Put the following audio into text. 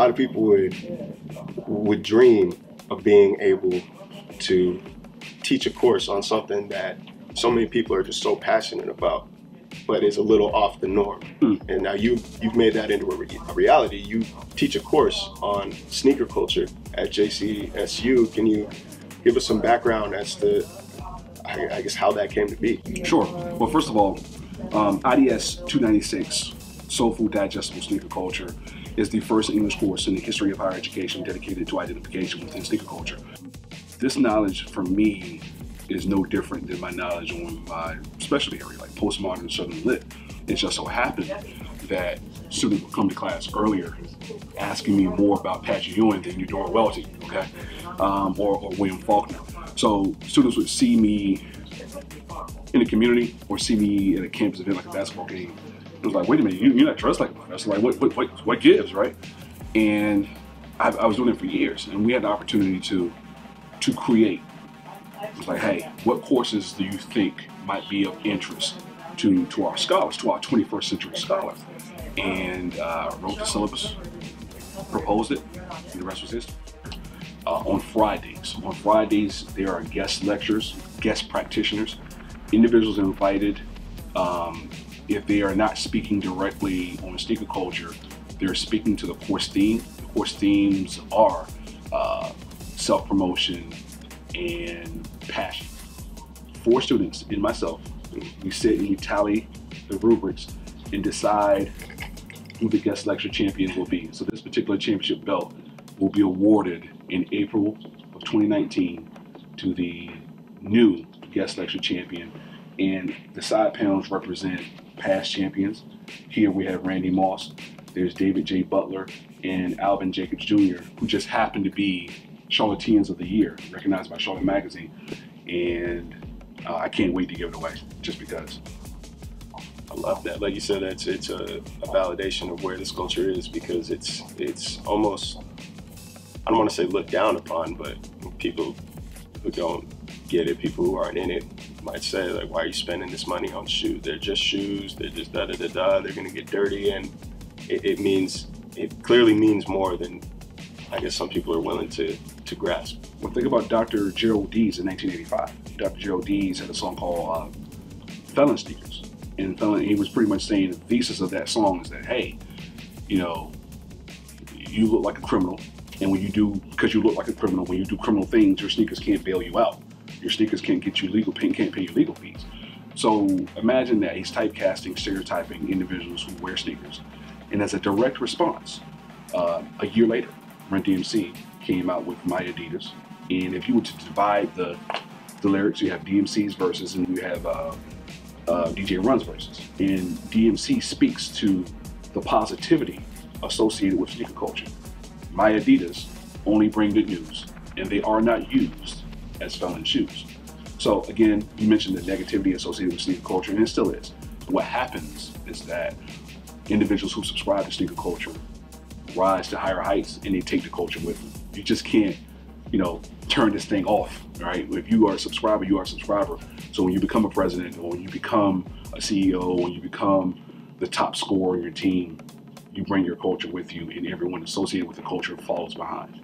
lot of people would dream of being able to teach a course on something that so many people are just so passionate about, but is a little off the norm. And now you've made that into a reality. You teach a course on sneaker culture at JCSU. Can you give us some background as to, I guess, how that came to be? Sure. Well, first of all, IDS 296, Soul Food Digestible Sneaker Culture, is the first English course in the history of higher education dedicated to identification within sneaker culture. This knowledge, for me, is no different than my knowledge on my specialty area, like postmodern and Southern Lit. It just so happened that students would come to class earlier asking me more about Patrick Ewing than Eudora Welty, okay, or William Faulkner. So students would see me in the community or see me at a campus event like a basketball game. It was like, wait a minute, you're not dressed like a professor. Like, what gives, right? And I was doing it for years, and we had the opportunity to create. It was like, hey, what courses do you think might be of interest to our scholars, to our 21st century scholars? And wrote the syllabus, proposed it, and the rest was history. On Fridays, there are guest lectures, guest practitioners, individuals invited. If they are not speaking directly on sneaker culture, they're speaking to the course theme. The course themes are self-promotion and passion. 4 students and myself, we sit and we tally the rubrics and decide who the guest lecture champions will be. So this particular championship belt will be awarded in April of 2019 to the new guest lecture champion. And the side panels represent past champions. Here we have Randy Moss, there's David J. Butler, and Alvin Jacobs Jr., who just happened to be Charlatanes of the Year, recognized by Charlotte Magazine. And I can't wait to give it away, just because. I love that. Like you said, it's a validation of where this culture is, because it's almost, I don't want to say looked down upon, but people who don't get it, people who aren't in it, might say, like, why are you spending this money on shoes? They're just shoes, they're just da-da-da-da, they're gonna get dirty, and it clearly means more than I guess some people are willing to grasp. Well, think about Dr. Gerald Dees in 1985. Dr. Gerald Dees had a song called Felon Sneakers. And he was pretty much saying the thesis of that song is that, hey, you know, you look like a criminal, and when you do, because you look like a criminal, when you do criminal things, your sneakers can't bail you out. Your sneakers can't get you can't pay you legal fees. So imagine that he's typecasting, stereotyping individuals who wear sneakers. And as a direct response, a year later, Run DMC came out with My Adidas. And if you were to divide the lyrics, you have DMC's verses and you have DJ Run's verses. And DMC speaks to the positivity associated with sneaker culture. My Adidas only bring good news, and they are not used as felon shoes. So again, you mentioned the negativity associated with sneaker culture, and it still is. What happens is that individuals who subscribe to sneaker culture rise to higher heights, and they take the culture with them. You just can't, turn this thing off, right? If you are a subscriber, you are a subscriber. So when you become a president, or when you become a CEO, when you become the top scorer on your team, you bring your culture with you, and everyone associated with the culture follows behind.